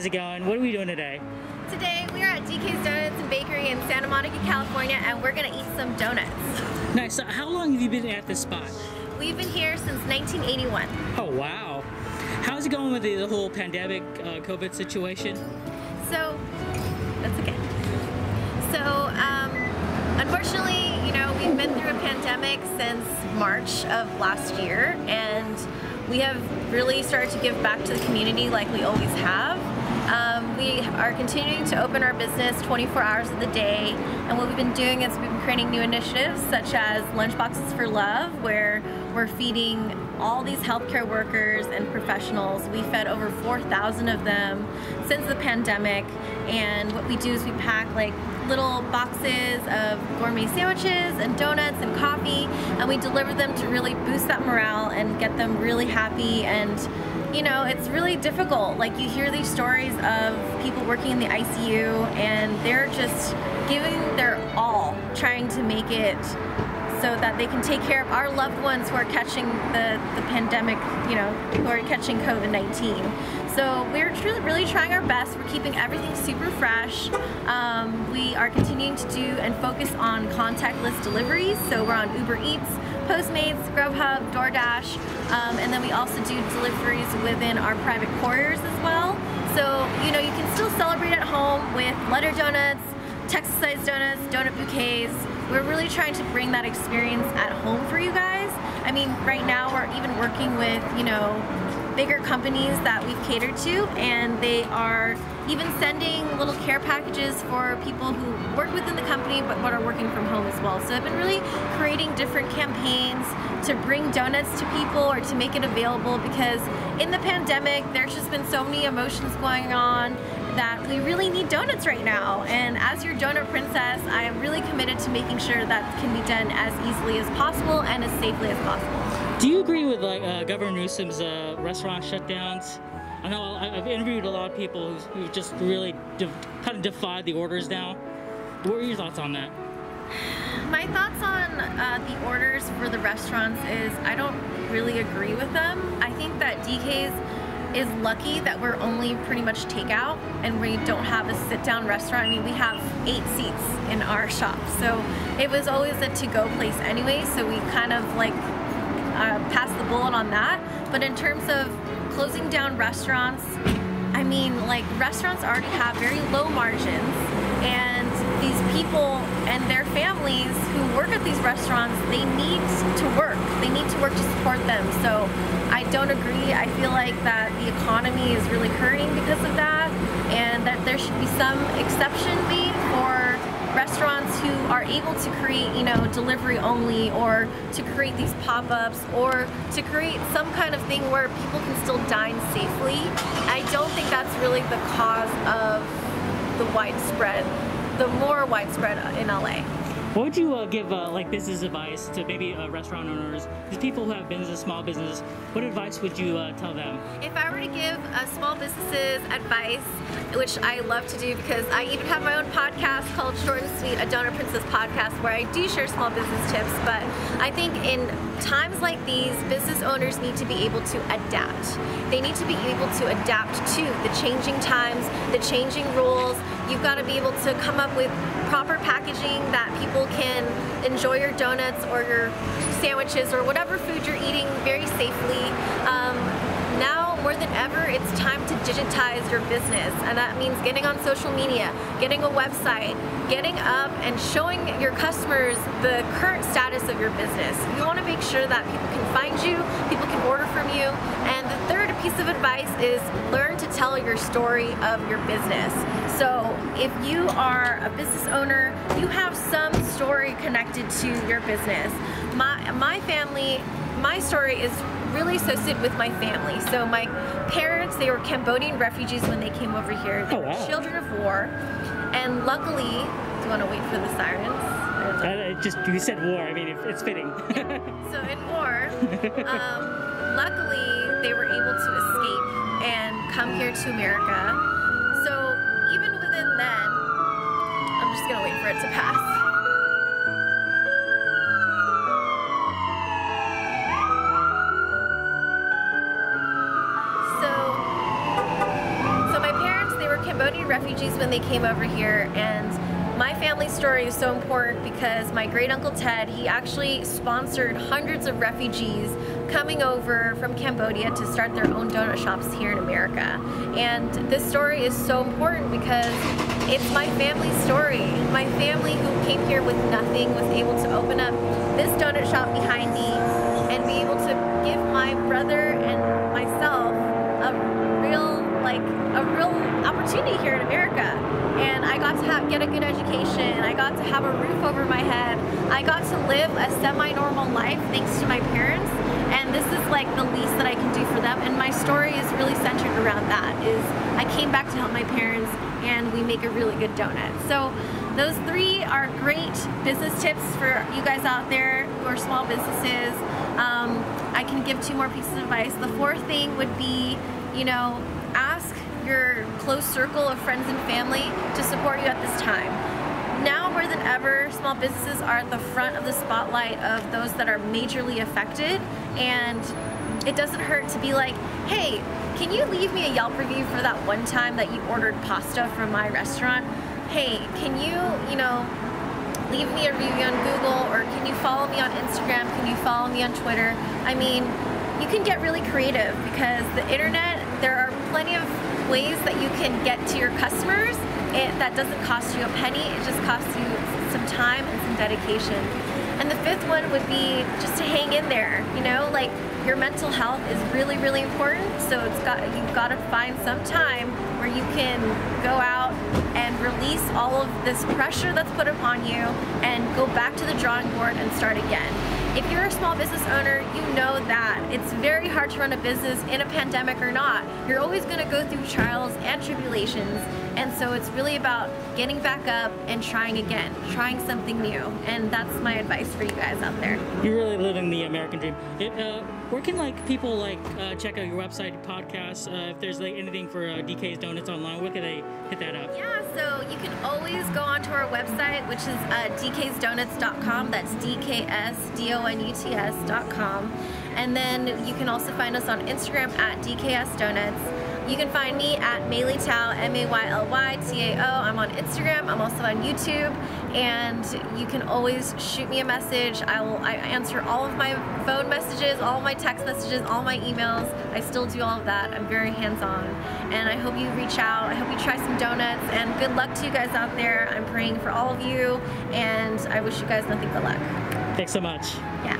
How's it going? What are we doing today? Today we are at DK's Donuts and Bakery in Santa Monica, California, and we're gonna eat some donuts. Nice. So how long have you been at this spot? We've been here since 1981. Oh wow. How's it going with the whole pandemic COVID situation? So, that's okay. So, unfortunately, you know, we've been through a pandemic since March of last year, and we have really started to give back to the community like we always have. We are continuing to open our business 24 hours of the day, and what we've been doing is we've been creating new initiatives such as Lunchboxes for Love, where we're feeding all these healthcare workers and professionals. We fed over 4,000 of them since the pandemic, and what we do is we pack like little boxes of gourmet sandwiches and donuts and coffee, and we deliver them to really boost that morale and get them really happy. And you know, it's really difficult. Like, you hear these stories of people working in the ICU and they're just giving their all, trying to make it so that they can take care of our loved ones who are catching the pandemic, you know, who are catching COVID-19. So we're really trying our best. We're keeping everything super fresh. We are continuing to do and focus on contactless deliveries. So we're on Uber Eats, Postmates, Grubhub, DoorDash, and then we also do deliveries within our private couriers as well. So, you know, you can still celebrate at home with letter donuts, Texas-sized donuts, donut bouquets. We're really trying to bring that experience at home for you guys. I mean, right now we're even working with, you know, bigger companies that we've catered to, and they are even sending little care packages for people who work within the company but are working from home as well. So I've been really creating different campaigns to bring donuts to people or to make it available, because in the pandemic there's just been so many emotions going on that we really need donuts right now. And as your donut princess, I am really committed to making sure that can be done as easily as possible and as safely as possible. Do you agree with like Governor Newsom's restaurant shutdowns? I know I've interviewed a lot of people who just really kind of defied the orders now. What are your thoughts on that? My thoughts on the orders for the restaurants is I don't really agree with them. I think that DK's is lucky that we're only pretty much takeout and we don't have a sit-down restaurant. I mean, we have 8 seats in our shop, so it was always a to-go place anyway, so we kind of like passed the bullet on that. But in terms of closing down restaurants, I mean, like, restaurants already have very low margins, and these people and their families who work at these restaurants, they need to work. They need to work to support them. So I don't agree. I feel like that the economy is really hurting because of that, and that there should be some exception made for restaurants who are able to create, you know, delivery only, or to create these pop-ups, or to create some kind of thing where people can still dine safely. I don't think that's really the cause of the more widespread in LA. What would you give like business advice to maybe restaurant owners, these people who have business, small business? What advice would you tell them? If I were to give small businesses advice, which I love to do because I even have my own podcast called Short and Sweet, a Donut Princess podcast, where I do share small business tips, but I think in times like these, business owners need to be able to adapt. They need to be able to adapt to the changing times, the changing rules. You've got to be able to come up with proper packaging that people can enjoy your donuts or your sandwiches or whatever food you're eating very safely. Now more than ever, it's time to digitize your business, and that means getting on social media, getting a website, getting up and showing your customers the current status of your business. You want to make sure that people can find you, people can order from you. And the third piece of advice is learn to tell your story of your business. So if you are a business owner, you have some story connected to your business. My family, my story is really associated with my family. So my parents, they were Cambodian refugees when they came over here. They were children of war, and luckily, do you want to wait for the sirens? Just, you said war, I mean, it's fitting. So in war, luckily, they were able to escape and come here to America. So even within then, I'm just gonna wait for it to pass. Cambodian refugees when they came over here, and my family story is so important because my great uncle Ted, he actually sponsored hundreds of refugees coming over from Cambodia to start their own donut shops here in America. And this story is so important because it's my family's story. My family who came here with nothing was able to open up this donut shop behind me and be able to give my brother and myself a real opportunity here in America. And I got to get a good education. I got to have a roof over my head. I got to live a semi-normal life thanks to my parents. And this is like the least that I can do for them. And my story is really centered around that. Is I came back to help my parents, and we make a really good donut. So those 3 are great business tips for you guys out there who are small businesses. I can give 2 more pieces of advice. The 4th thing would be, you know, ask your close circle of friends and family to support you at this time. Now more than ever, small businesses are at the front of the spotlight of those that are majorly affected, and it doesn't hurt to be like, hey, can you leave me a Yelp review for that one time that you ordered pasta from my restaurant? Hey, can you know, leave me a review on Google, or can you follow me on Instagram? Can you follow me on Twitter? I mean, you can get really creative because the internet, there are plenty of ways that you can get to your customers. That doesn't cost you a penny, it just costs you some time and some dedication. And the 5th one would be just to hang in there, you know, like your mental health is really, really important. So you've got to find some time where you can go out and release all of this pressure that's put upon you and go back to the drawing board and start again. If you're a small business owner, you know that it's very hard to run a business in a pandemic or not. You're always going to go through trials and tribulations, and so it's really about getting back up and trying again, trying something new, and that's my advice for you guys out there. You're really living the American dream. Where can people check out your website, podcasts, if there's anything for DK's Donuts online, where can they hit that up? Yeah, so you can always go onto our website, which is dksdonuts.com. That's DKSDONUTS.com. And then you can also find us on Instagram at DKSDonuts. You can find me at Maylytao, MAYLYTAO. I'm on Instagram. I'm also on YouTube. And you can always shoot me a message. I answer all of my phone messages, all of my text messages, all my emails. I still do all of that. I'm very hands-on. And I hope you reach out. I hope you try some donuts. And good luck to you guys out there. I'm praying for all of you. And I wish you guys nothing but luck. Thanks so much. Yeah.